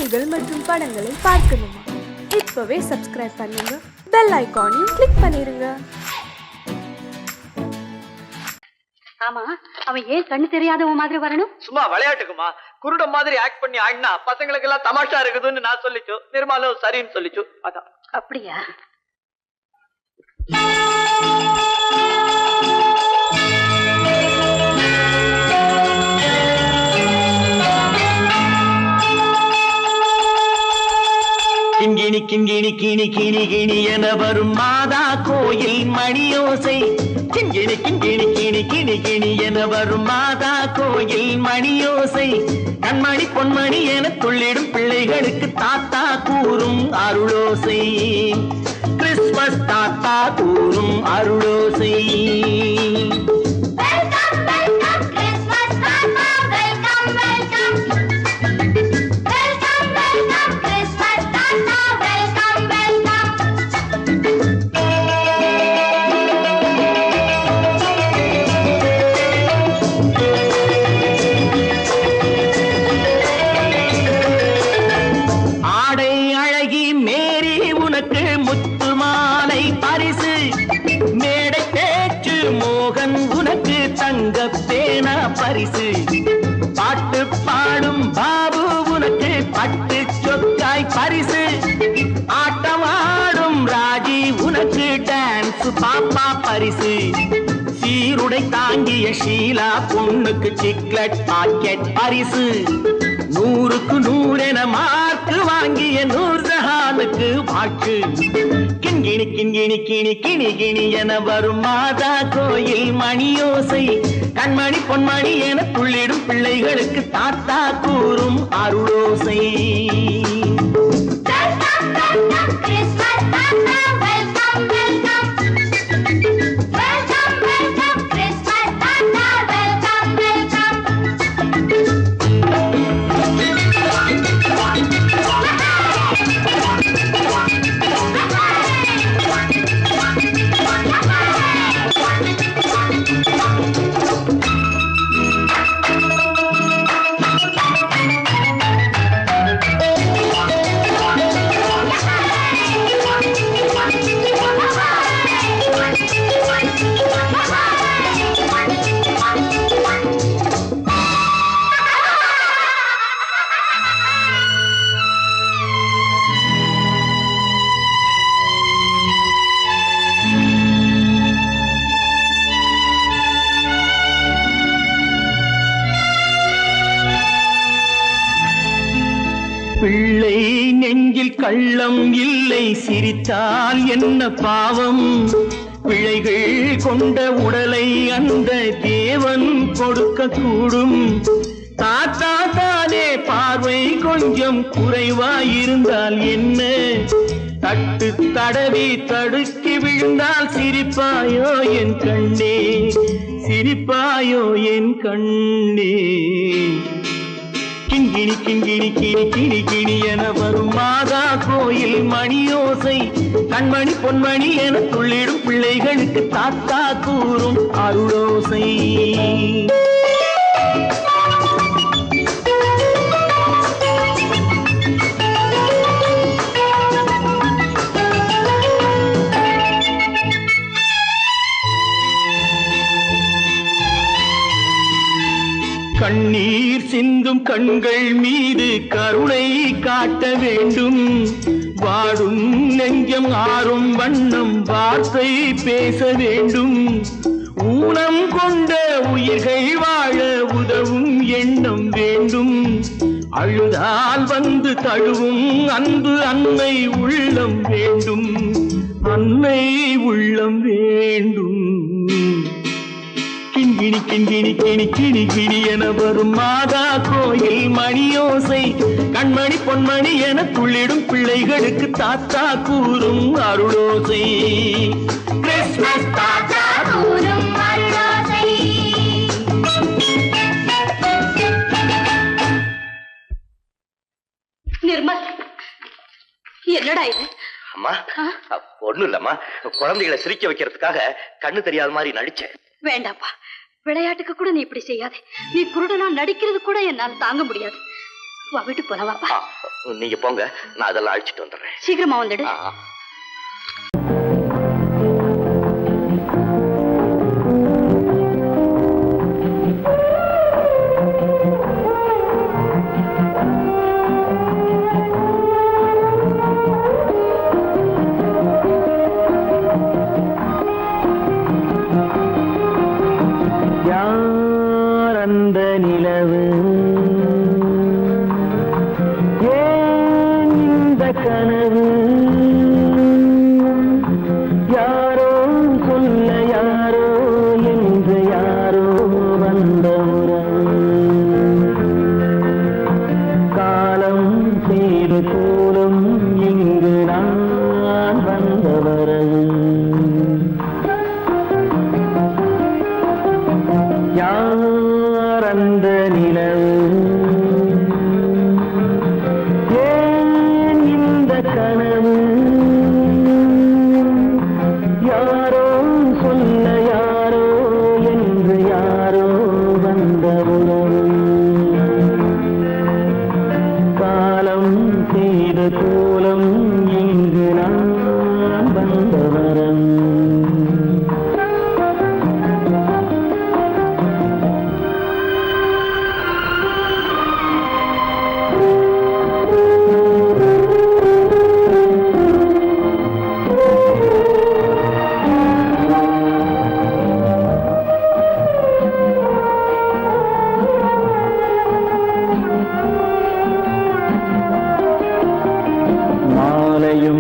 செய்திகள் மற்றும் படங்களை பார்க்கணுமா? இப்பவே சப்ஸ்கிரைப் பண்ணுங்க, பெல் ஐகானையும் கிளிக் பண்ணிருங்க. ஆமா, அவன் ஏன் கண்ணு தெரியாதவன் மாதிரி வரணும்? சும்மா விளையாட்டுக்குமா, குருட மாதிரி ஆக்ட் பண்ணி ஆடினா பசங்களுக்கு எல்லாம் தமாஷா இருக்குதுன்னு நான் சொல்லிச்சு, நிர்மலும் சரின்னு சொல்லிச்சு. அதான். அப்படியா? கிண்கிணி கிண்கிணி கிணி கிணி கிணி என வரும் மாதா கோயில் மணியோசை. கிண்கிணி கிண்கிணி கிணி கிணி கிணி என வரும் மாதா கோயில் மணியோசை. கண்மணி பொன்மணி என துள்ளிடும் பிள்ளைகளுக்கு தாத்தா கூறும் அருளோசை. கிறிஸ்துமஸ் தாத்தா கூறும் அருளோசை. பாட்டு பாடும் பாபு உனக்கு பட்டு சொக்காய் பரிசு. ஆட்டமாடும் ராஜி உனக்கு டான்ஸ் பாப்பா பரிசு. சீருடை தாங்கிய ஷீலா பொண்ணுக்கு சிக்லெட் பாக்கெட் பரிசு. 100க்கு 100 என மார்க்கு வாங்கிய நூர்ஜஹானுக்கு வாக்கு. கிண்கிணி கிண்கிணி கிணி கிணி கிணி என வரும் மாதா கோயில் மணியோசை. கண்மணி பொன்மணி என துள்ளிடும் பிள்ளைகளுக்கு தாத்தா கூறும் அருளோசை. பிள்ளை நெஞ்சில் கள்ளம் இல்லை, சிரித்தால் என்ன பாவம். பிழைகள் கொண்ட உடலை அந்த தேவன் கொடுக்க கூடும். தாத்தா தானே பார்வை கொஞ்சம் குறைவாயிருந்தால் என்ன? தட்டு தடவி தடுக்கி விழுந்தால் சிரிப்பாயோ என் கண்ணே, சிரிப்பாயோ என் கண்ணே. கிண்கிணி கிண்கிணி கிணி கிணி கிணி என வரும் மாதா கோயில் மணியோசை. கண்மணி பொன்மணி என துள்ளிடும் பிள்ளைகளுக்கு தாத்தா கூறும் அருளோசை. கண்ணீர் சிந்தும் கண்கள் மீது கருணை காட்ட வேண்டும். வாடும் நெஞ்சம் ஆறும் வண்ணம் வார்த்தை பேச வேண்டும். ஊனம் கொண்ட உயிர்கள் வாழ உதவும் எண்ணம் வேண்டும். அழுதால் வந்து தழுவும் அன்பு அன்னை உள்ளம் வேண்டும், அன்னை உள்ளம் வேண்டும். கிண்கிணி கிண்கிணி கிணி கிணி கிணி என வரும் மாதா கோயில் மணியோசை. கண்மணி பொன்மணி என துள்ளிடும் பிள்ளைகளுக்கு தாத்தா கூறும் அருளோசை. கிறிஸ்துமஸ் தாத்தா கூறும் அருளோசை. நிர்மல், என்னடா இது? அம்மா, ஒண்ணும் இல்லம்மா, குழந்தைகளை சிரிக்க வைக்கிறதுக்காக கண்ணு தெரியாத மாதிரி நடிச்சேன். வேண்டாப்பா, விளையாட்டுக்கு கூட நீ இப்படி செய்யாதே. நீ குருடனா நடிக்கிறது கூட என்னால தாங்க முடியாது. வா, வீட்டு போலவாப்பா. நீங்க போங்க, நான் அதெல்லாம் அழிச்சிட்டு வந்துடுறேன். சீக்கிரமா வந்துடு.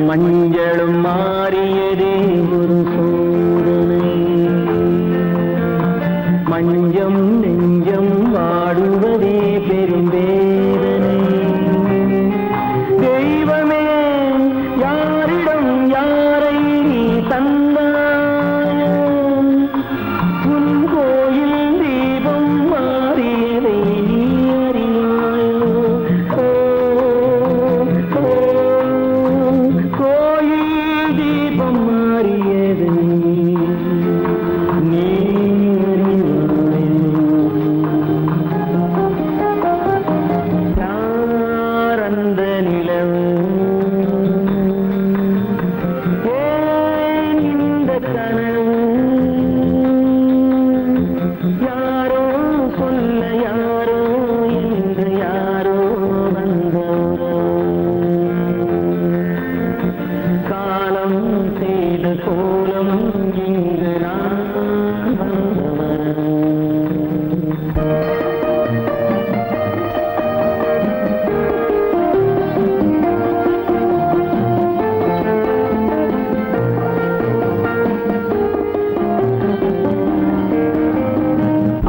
மஞ்சளும் மாறியதே ஒரு சோதனை, மஞ்சம் நெஞ்சம் வாடுவதே பெரும் வேதனை. தெய்வமே யாரிடம் யாரை நீ தந்தாயோ, உன் கோயில் தீபம் மாறியதை நீ அறியாயோ.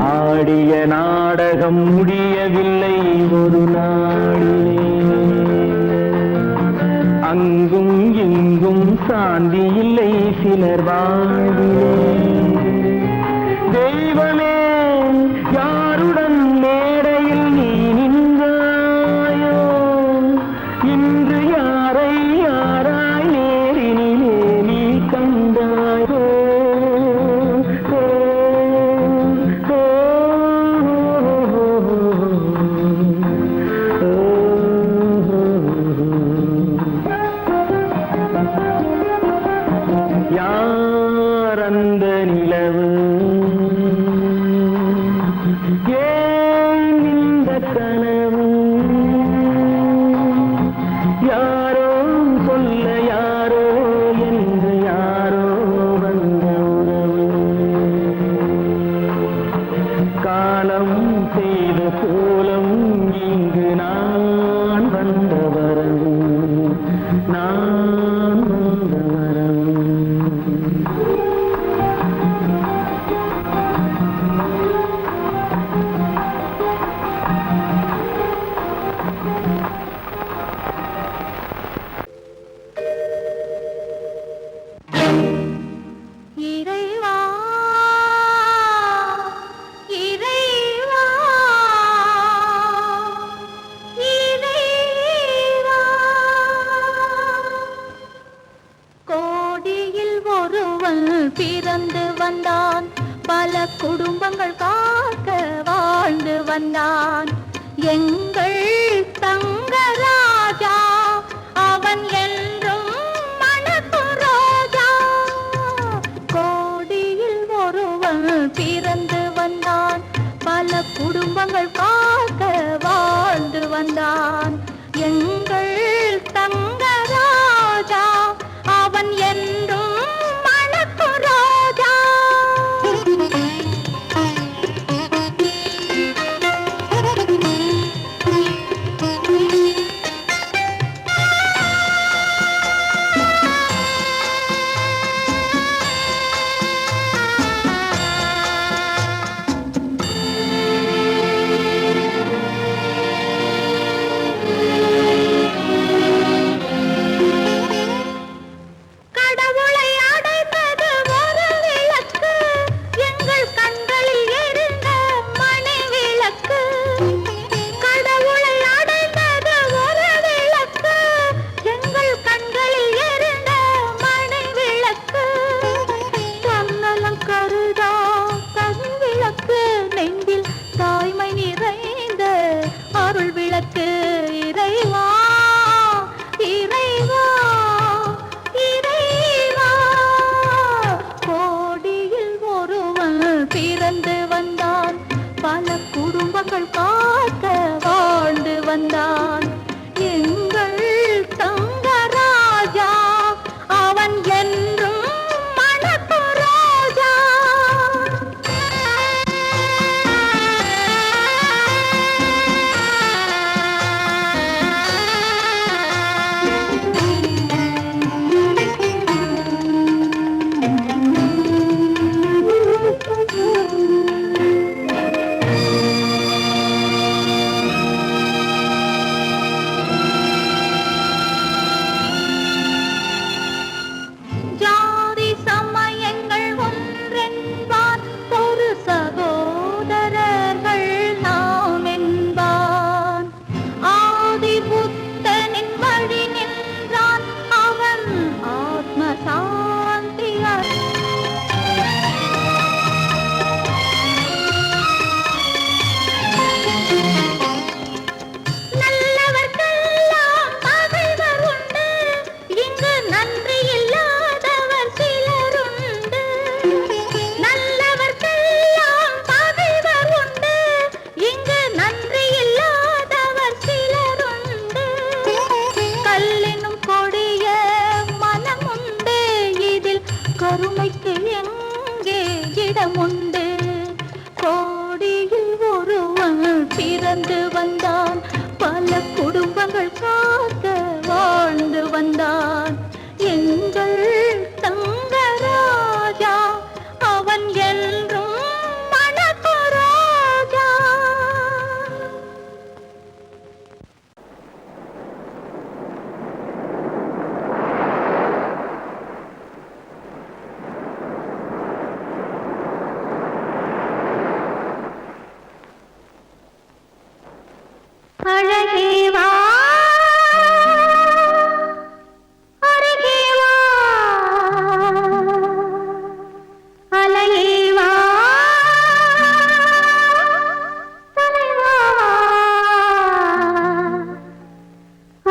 ஆடிய நாடகம் முடியவில்லை ஒரு நாளிலே, அங்கும் இங்கும் சாந்தி இல்லை சிலர் வாழ்விலே. தெய்வமே யாருடன் மேடையில் நீ நின்றாயோ, இன்று யாரை யாராய் நேரினிலே நீ கண்டாயோ. யார் அந்த நிலவு, ஏன் இந்த கனவு, யாரோ சொல்ல யாரோ என்று யாரோ வந்த உறவு. காலம் செய்த கோலம் இங்கு நான் வந்த வரவு, நான் வந்த வரவு. இறைவா இறைவா இறைவா, கோடியில் ஒருவன் பிறந்து வந்தான், பல குடும்பங்கள் காக்க வாழ்ந்து வந்தான். எங்கள் தங்கராஜா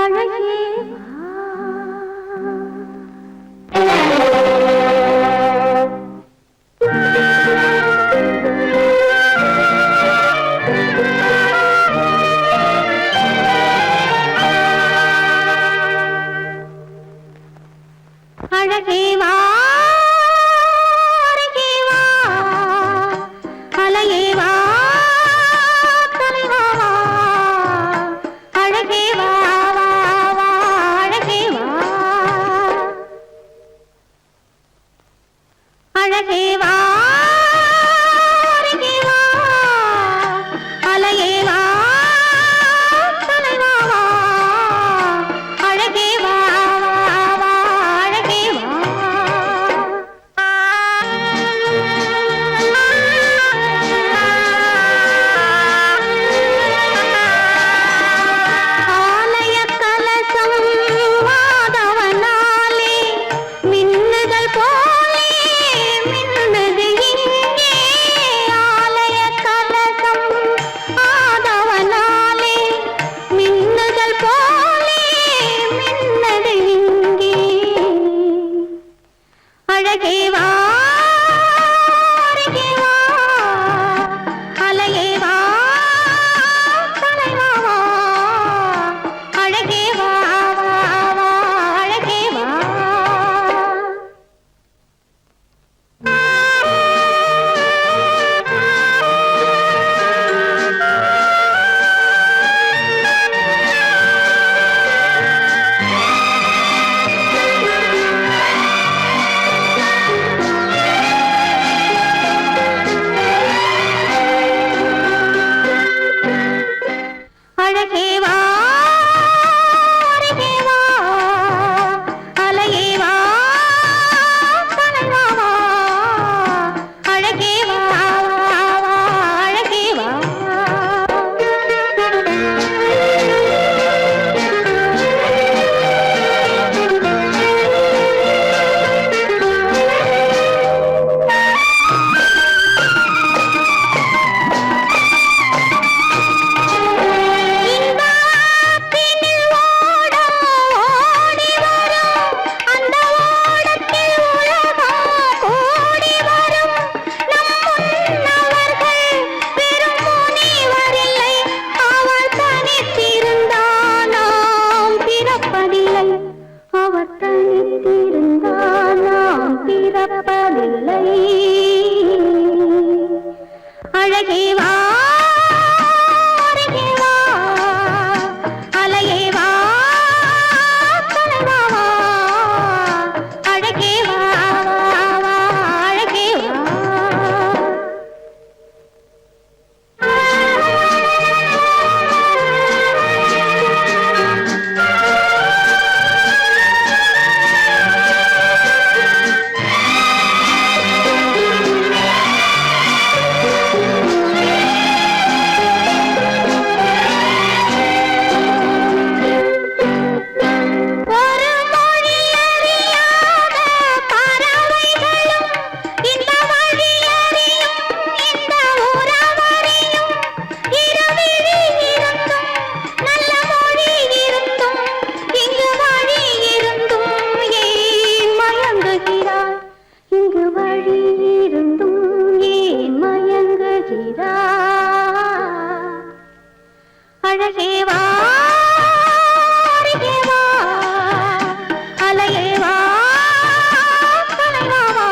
அழகே அழகே வா அழகே வா அலையே வா தலைவா வா அழகே வா வா வா அழகே வா அழகே வா அழகே வா அலையே வா தலைவா வா அழகே வா வா வா அழகே வா ஆலய கலசம் மாதவனாலே மின்னுதல் போலே மின்னுது இங்கே ஆலய கலசம் மாதவனாலே மின்னுதல் போலே மின்னது இங்கே அழகே வா அழகே வா அலையே வா தலைவா வா அழகே வா வா வா அழகே வா அழகே வா அழகே வா அலையே வா தலைவா வா அழகே வா வா வா அழகே வா இன்பத்தினில் ஓடம் ஓடி வரும் அந்த ஓடத்தில் உலகம் கூடி வரும் நம் முன்னவர்கள் பெரும் முனிவரில்லை அவர் தனித்திருந்தால் நாம் பிறப்பதில்லை அவர் தனித்திருந்தால் நாம் பிறப்பதில்லை அழகே வா அழகே வா அலையே வா தலைவா வா அழகே வா வா வா அழகே வா ஒரு மொழி அறியாத பறவைகளும் இந்த வழி அறியும் இந்த உறவறியும் இருவிழி இருந்தும் நல்ல மொழி இருந்தும் இங்கு வழி இருந்தும் ஏன் மயங்குகிறாய் இங்கு வழி இருந்தும் ஏன் மயங்குகிறாய் அழகே வா அழகே வா அலையே வா தலைவா வா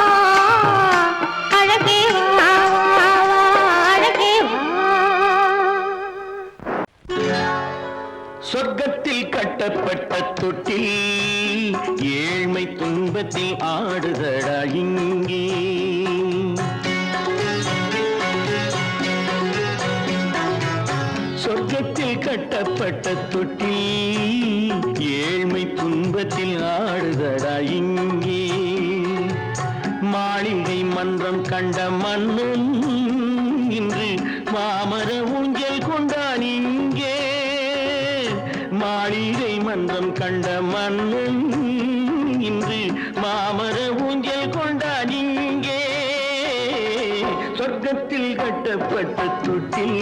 அழகே வா வா வா அழகே வா சொர்க்கத்தில் கட்டப்பட்ட தொட்டில் ஏழ்மை துன்பத்தில் ஆடுதடா இங்கே சொர்க்கத்தில் கட்டப்பட்ட தொட்டில் ஏழ்மை துன்பத்தில் ஆடுதடா இங்கே மாளிகை மன்றம் கண்ட மன்னன் இன்று மாமர ஊஞ்சல் கொண்டான் இங்கே மாளிகை மன்றம் கண்ட மன்னன் இன்று மாமர ஊஞ்சல் கொண்டான் இங்கே சொர்க்கத்தில் கட்டப்பட்ட தொட்டில்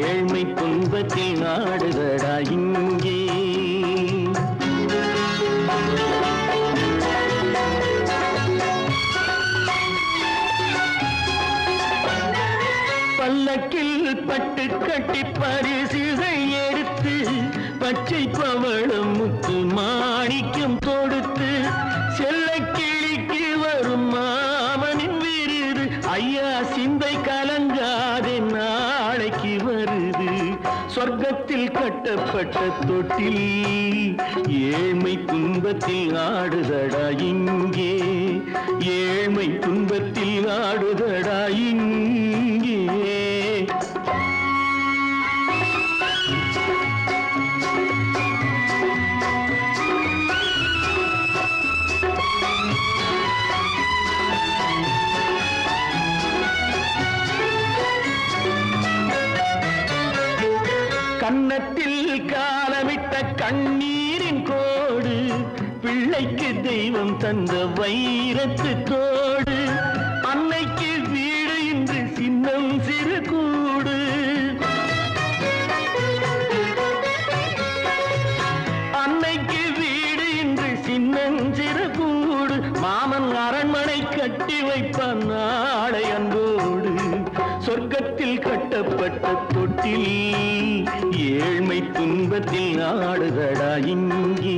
ஏழ்மை துன்பத்தில் நாடுதடா இங்கே கட்டி பரிசுகள் எடுத்து பச்சை பவளம் முத்து மாணிக்கம் தொடுத்து செல்ல கிளிக்கு வரும் மாமனின் விருது ஐயா சிந்தை கலங்காதே நாளைக்கு வருது சொர்க்கத்தில் கட்டப்பட்ட தொட்டில் ஏழ்மை துன்பத்தில் ஆடுதடா இங்கே ஏழ்மை துன்பத்தில் ஆடுதடா இங்கே கன்னத்தில் காலமிட்ட கண்ணீரின் கோடு பிள்ளைக்கு தெய்வம் தந்த வைரத்து தோடு அன்னைக்கு வீடு இன்று சின்னம் சிறு கூடு அன்னைக்கு வீடு இன்று சின்னம் சிறு கூடு மாமன் அரண்மனை கட்டி வைப்பான் நாளை அன்போடு சொர்க்கத்தில் கட்டப்பட்ட தொட்டில் ஏழ்மை துன்பத்தில் ஆடுதடா இங்கே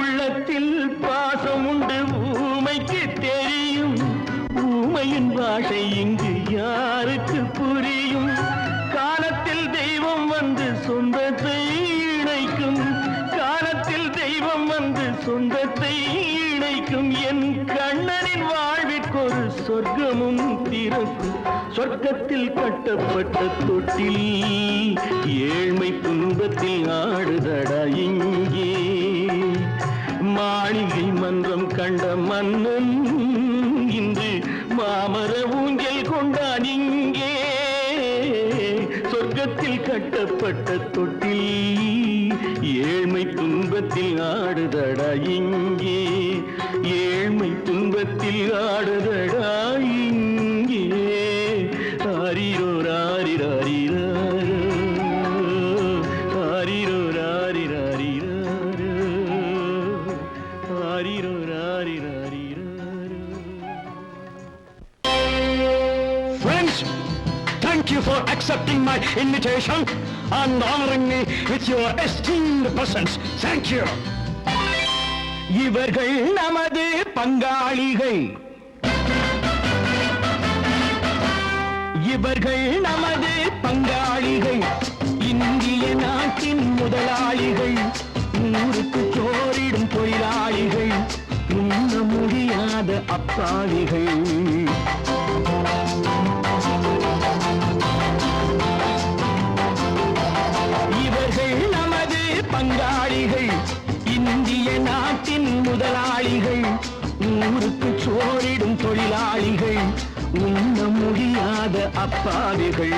உள்ளத்தில் பாசம் உண்டு ஊமைக்கு தெரியும் ஊமையின் பாஷை இங்கு யாருக்கு புரியும் காலத்தில் தெய்வம் வந்து சொந்தத்தை இணைக்கும் காலத்தில் தெய்வம் வந்து சொந்தத்தை இணைக்கும் என் கண்ணனின் வாழ்விற்கொரு சொர்க்கமும் திறக்கும் சொர்க்கத்தில் கட்டப்பட்ட தொட்டில் ஏழ்மை துன்பத்தில் ஆடுதடா இங்கே மாளிகை மன்றம் கண்ட மன்னன் இன்று மாமர ஊஞ்சல் கொண்டான் இங்கே சொர்க்கத்தில் கட்டப்பட்ட தொட்டில் ஏழ்மை துன்பத்தில் ஆடுதடா இங்கே ஏழ்மை துன்பத்தில் ஆடுதடா இங்கே ஆரிரோ ராரிராரிரோ ஆரிரோ ராரிராரிரோ ஆரிரோ ராரிராரிரோ. Friends, thank you for accepting my invitation and honoring me with your esteemed presence. Thank you. இவர்கள் நமது பங்காளிகள் இவர்கள் நமது பங்காளிகள் இந்திய நாட்டின் முதலாளிகள் ஊருக்கு சோறிடும் தொழிலாளிகள் உண்ண முடியாத அப்பாவிகள் இவர்கள் நமது பங்காளிகள் இந்திய நாட்டின் முதலாளிகள் ஊருக்கு சோறிடும் தொழிலாளிகள் உண்ண முடியாத அப்பாவிகள்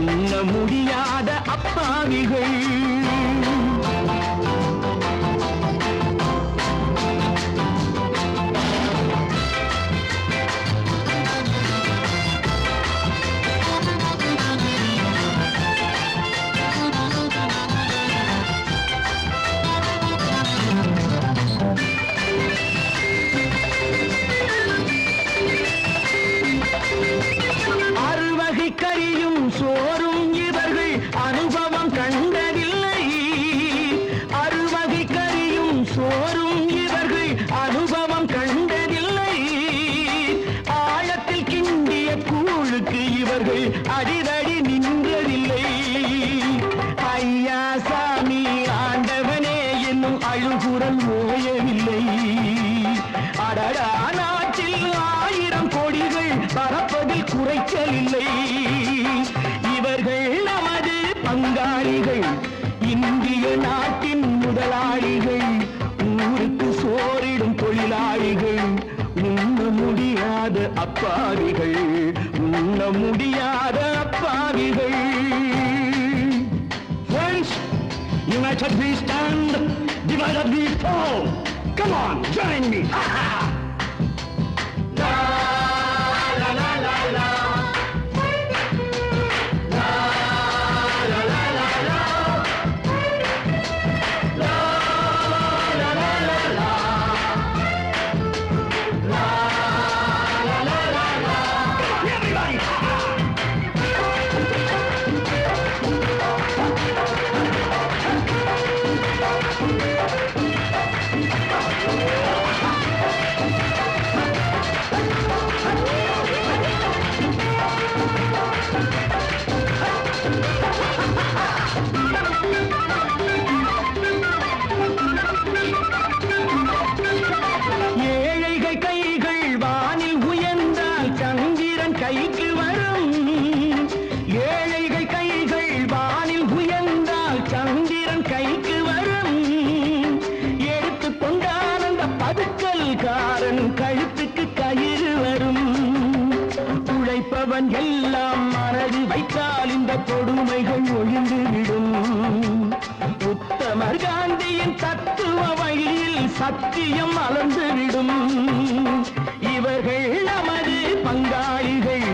உண்ண முடியாத அப்பாவிகள் அறுவகை கறியும் சோறும் இவர்கள் அனுபவம் கண்டதில்லை அறுவகை கறியும் சோறும் இவர்கள் அனுபவம் கண்டதில்லை ஆழத்தில் கிண்டிய கூழுக்கு இவர்கள் அடிதடி நின்றதில்லை ஐயா சாமி ஆண்டவனே என்னும் அழுகுரல் ஓயவில்லை அடடா நாட்டில் 1000 கோடிகள் பறப்பதில் குறைச்சலில்லை இவர்கள் நமது பங்காளிகள் இந்திய நாட்டின் முதலாளிகள் ஊருக்கு சோறிடும் தொழிலாளிகள் உண்ண முடியாத அப்பாவிகள் உண்ண முடியாத அப்பாவிகள் Friends, united we stand, divided we fall. Come on, join me. Ha ha! la la la la கைக்கு வரும். ஏழைகள் கைகள் வானில் உயர்ந்தால் சந்திரன் கைக்கு வரும். எடுத்துக்கொண்டால் அந்த பதுக்கல்காரன் கழுத்துக்கு கயிறு வரும். உழைப்பவன் எல்லாம் மனது வைத்தால் இந்த கொடுமைகள் ஒழிந்துவிடும். உத்தமர் காந்தியின் தத்துவ வழியில் சத்தியம் மலர்ந்துவிடும். இவர்கள் நமது பங்காளிகள்,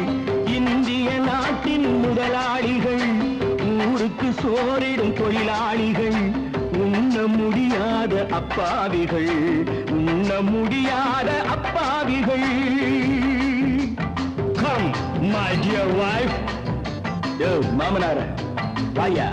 இந்திய நாட்டின் முதலாளிகள், ஊருக்கு சோறிடும் தொழிலாளிகள், உண்ண முடியாத அப்பாவிகள், உண்ண முடியாத அப்பாவிகள். Come, my dear wife. Yo, மாமனார வாயா.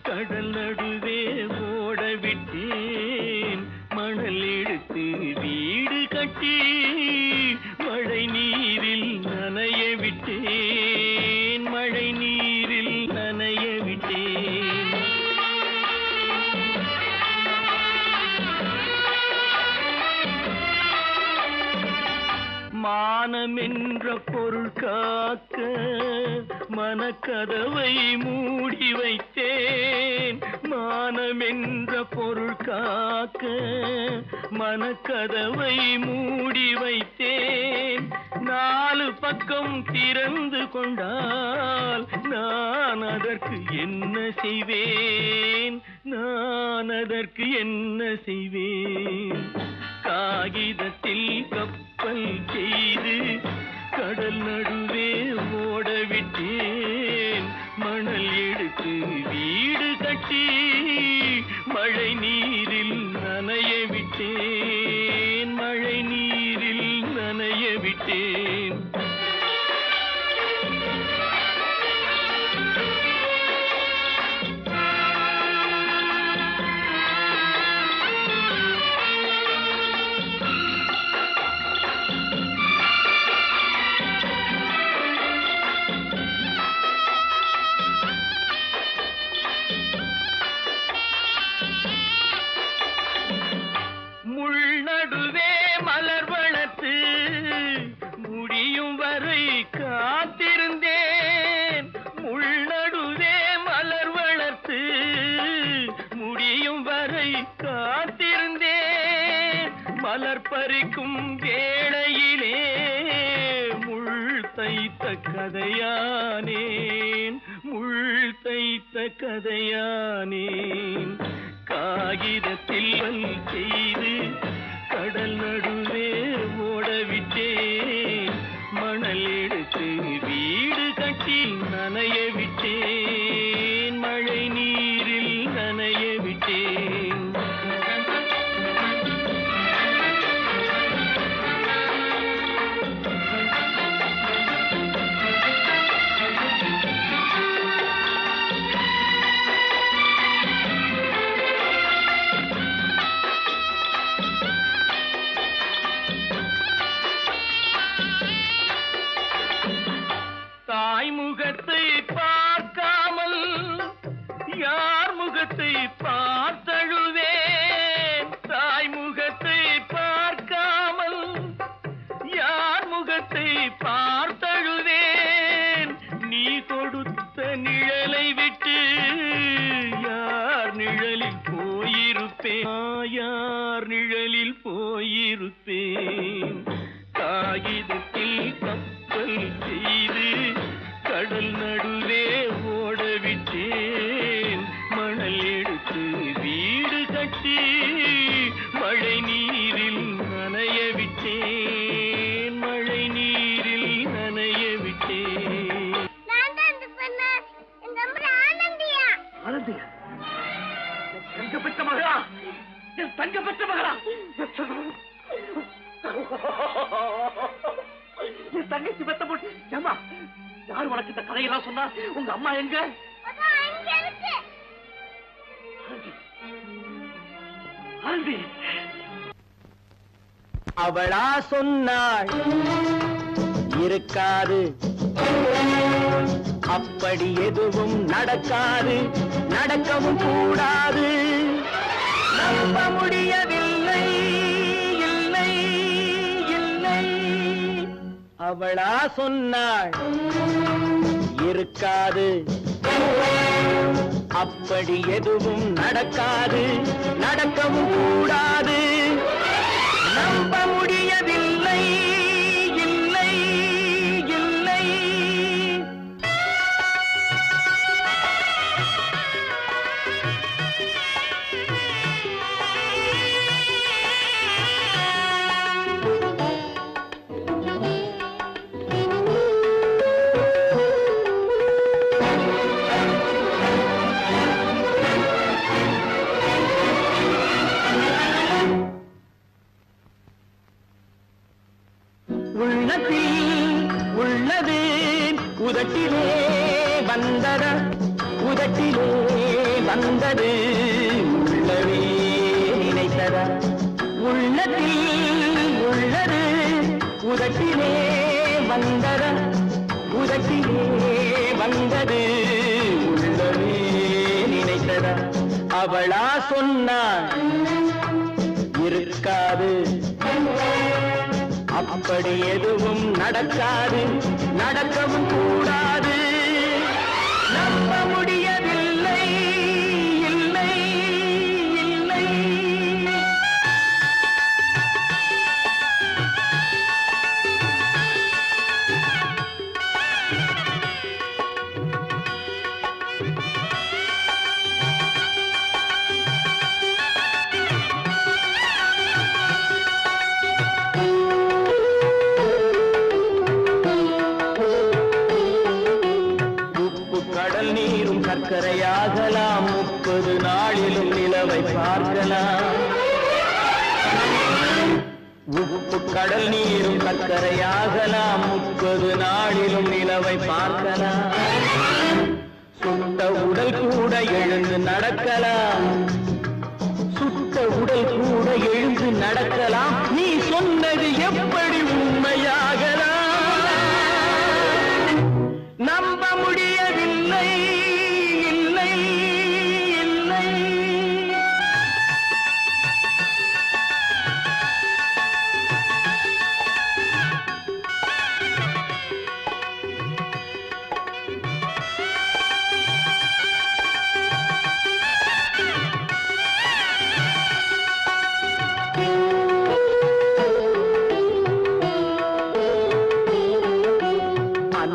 கடல் நடுவே ஓட விட்டேன், மணல் எடுத்து வீடு கட்டி மழை நீரில் நனைய விட்டேன், மழை நீரில் நனைய விட்டேன். மானம் என்ற பொருள் காக்க மனக்கதவை மூடி வைத்தேன். மானம் என்ற பொருள் காக்க மனக்கதவை மூடி வைத்தேன். 4 பக்கம் திறந்து கொண்டால் நான் அதற்கு என்ன செய்வேன், நான் அதற்கு என்ன செய்வேன். காகிதத்தில் கப்பல் செய்து கடல் நடுவே ஓட விட்டேன், மணல் எடுத்து வீடு கட்டி மழை நீரில் நனைய விட்டேன், மழை நீரில் நனைய விட்டேன். முள்நடுவே மலர் வளர்த்து முடியும் வரை காத்திருந்தேன், முள்நடுவே மலர் வளர்த்து முடியும் வரை காத்திருந்தேன். மலர் பறிக்கும் வேளையிலே முள் தைத்த கதையானேன், முள் தைத்த கதையானேன். காகிதத்தில் செய்து கடல் நடுவே ஓடவிட்டேன், மணல் எடுத்து வீடு கட்டி நனைய விட்டேன், மழை நீரில் நனைய விட்டேன். முகத்தை பார்க்காமல் யார் முகத்தை பார்த்தழுவேன், தாய் முகத்தை பார்க்காமல் யார் முகத்தை பார்த்தழுவேன். நீ கொடுத்த நிழலை விட்டு யார் நிழலில் போயிருப்பேன், யார் நிழலில் போயிருப்பேன். காகிதத்தில் கப்பல் செய்து கடல் நடுவே ஓடவிட்டேன், தங்க பெற்ற மகளா, என் தங்க பெற்ற மகளா, என் தங்கச்சி பெத்த போட்டு ஏமா யார் உனக்கு இந்த கதையெல்லாம் சொன்னா? உங்க அம்மா எங்க? ஆண்டி, அவளா சொன்னாள் இருக்காது, அப்படி எதுவும் நடக்காது, நடக்கவும் கூடாது, நம்ப முடியவில்லை, இல்லை இல்லை. அவளா சொன்னாள் இருக்காது, அப்படி எதுவும் நடக்காது, நடக்கவும் கூடாது, நம்ப முடியவில்லை, இல்லை இல்லை. உள்ளத்தில் உள்ளது உதட்டிலே வந்ததா, உதட்டிலே வந்தது உள்ளவே நினைத்ததா, உள்ளத்தில் உள்ளது உதட்டிலே வந்ததா, உதட்டிலே வந்தது உள்ளவே நினைத்ததா. அவளா சொன்னாள் இருக்காது, அப்படி எதுவும் நடக்காது, நடக்கவும் கூடாது, நம்ப முடியவில்லை, இல்லை இல்லை. கடல் நீரும் சர்க்கரையாகலாம், 30 நாளிலும் நிலவை பார்க்கலாம். உப்பு கடல் நீரும் சர்க்கரையாகலாம், 30 நாளிலும் நிலவை பார்க்கலாம். சுட்ட உடல் கூட எழுந்து நடக்கலாம், சுட்ட உடல் கூட எழுந்து நடக்கலாம். நீ சொன்னது எப்படி உண்மையாகலாம்? நம்ப முடியவில்லை, இல்லை இல்லை.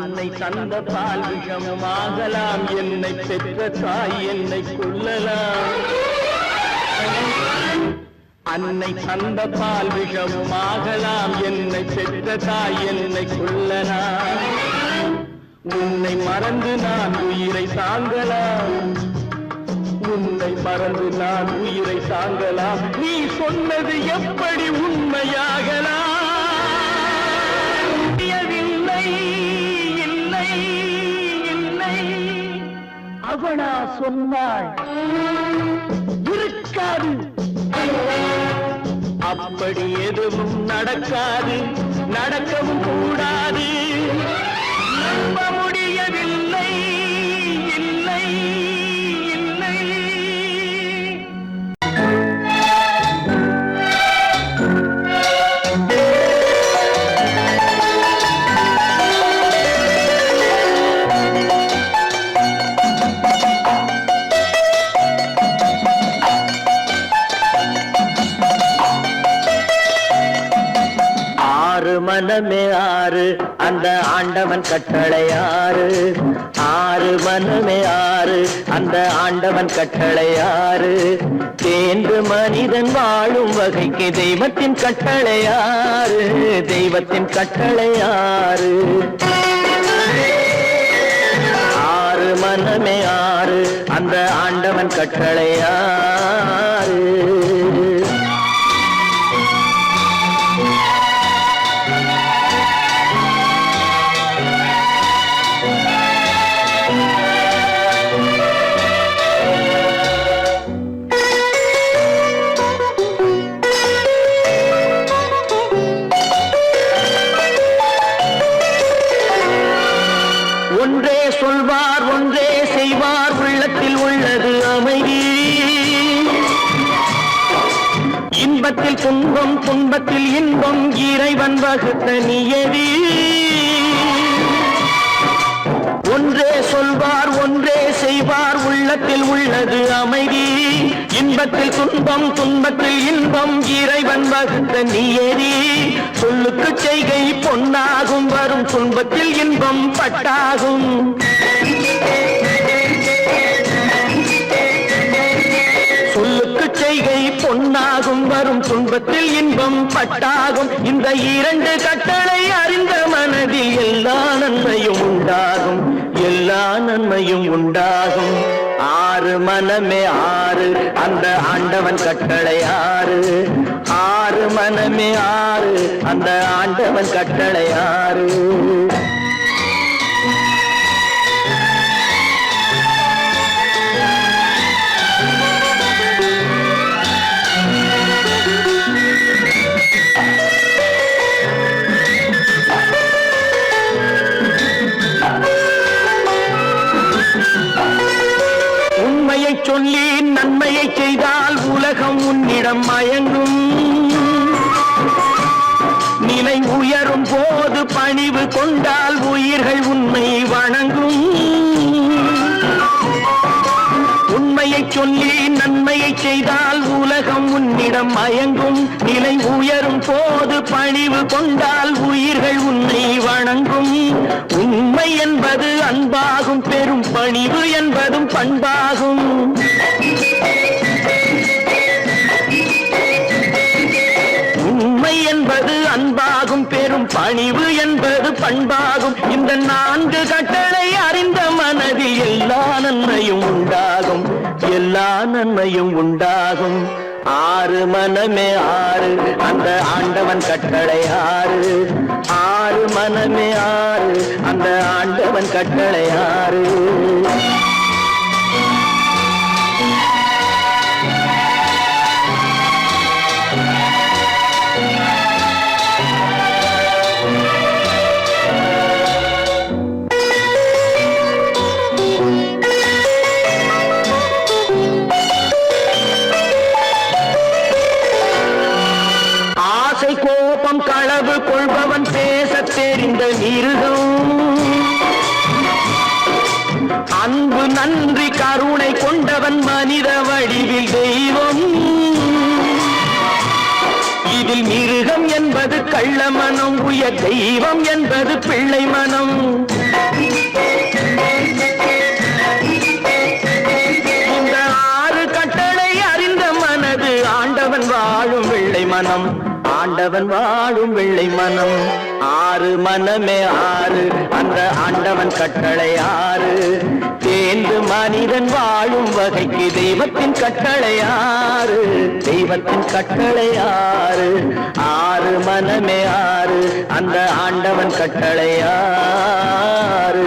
அன்னை தந்த பால் விஷமாகலாம், என்னை பெற்ற தாய் என்னை கொல்லலாம். அன்னை தந்த பால் விஷமாகலாம், என்னை பெற்ற தாய் என்னை கொல்லலாம். உன்னை மறந்து நான் உயிரை தாங்கலாம், உன்னை மறந்து நான் உயிரை தாங்கலாம். நீ சொன்னது எப்படி உண்மையாகலாம்? முடியவில்லை, இல்லை இல்லை. அவளா சொன்னாள் இருக்காது, அப்படி எதுவும் நடக்காது, நடக்கவும் கூடாது, நம்ப முடியவில்லை, இல்லை இல்லை. மனமே ஆறு, அந்த ஆண்டவன் கட்டளை ஆறு. ஆறு மனமே ஆறு, அந்த ஆண்டவன் கட்டளை ஆறு. தேர்ந்து மனிதன் வாழும் வகைக்கு தெய்வத்தின் கட்டளை ஆறு, தெய்வத்தின் கட்டளை ஆறு. ஆறு மனமே ஆறு அந்த ஆண்டவன் கட்டளை ஆறு. ஒன்றே சொல்வார் ஒன்றே செய்வார் உள்ளத்தில் உள்ளது அமைதி. இன்பத்தில் துன்பம் துன்பத்தில் இன்பம் இறைவன் வகுத்த நியதி. ஒன்றே சொல்வார் ஒன்றே செய்வார் உள்ளத்தில் உள்ளது அமைதி. இன்பத்தில் துன்பம் துன்பத்தில் இன்பம் இறைவன் வகுத்த நியதி. சொல்லுக்கு செய்கை பொன்னாகும் வரும் துன்பத்தில் இன்பம் பட்டாகும். சொல்லுக்கு செய்கை பொன்னாகும் வரும் துன்பத்தில் இன்பம் பட்டாகும். இந்த இரண்டு கட்டளை அறிந்த மனதில் எல்லா நன்மையும் உண்டாகும், எல்லா நன்மையும் உண்டாகும். ஆறு மனமே ஆறு அந்த ஆண்டவன் கட்டளை ஆறு. ஆறு மனமே ஆறு அந்த ஆண்டவன் கட்டளை ஆறு. உண்மையை சொல்லி நன்மையை செய்தால் உலகம் உன்னிடம் மயங்கும். நிலை உயரும் போது பணிவு கொண்டால் உயிர்கள் உன்னை வணங்கும். உண்மையை சொல்லி நன்மையை செய்தால் உலகம் உன்னிடம் மயங்கும். நிலை உயரும் போது பணிவு கொண்டால் உயிர்கள் உன்னை வணங்கும். உண்மை என்பது அன்பாகும், பெரும் பணிவு என்பதும் பண்பாகும். உண்மை என்பது அன்பாகும், பெரும் பணிவு என்பது பண்பாகும். இந்த நான்கு கட்டளை அறிந்த மனதில் எல்லா நன்மையும் உண்டாகும், எல்லா நன்மையும் உண்டாகும். ஆறு மனமே ஆறு அந்த ஆண்டவன் கட்டளை ஆறு. ஆறு மனமே ஆறு அந்த ஆண்டவன் கட்டளை ஆறு. கோபம் களவு கொள்பவன் பேச தெரிந்த மிருகம். அன்பு நன்றி கருணை கொண்டவன் மனித வடிவில் தெய்வம். இதில் மிருகம் என்பது கள்ள மனம், உயர் தெய்வம் என்பது பிள்ளை மனம். இந்த ஆறு கட்டளை அறிந்த மனது ஆண்டவன் வாழும் வெள்ளை மனம், ஆண்டவன் வாழும் வெள்ளை மனம். ஆறு மனமே ஆறு அந்த ஆண்டவன் கட்டளை ஆறு. தேர்ந்து மனிதன் வாழும் வகைக்கு தெய்வத்தின் கட்டளை ஆறு, தெய்வத்தின் கட்டளை ஆறு. ஆறு மனமே ஆறு அந்த ஆண்டவன் கட்டளை ஆறு.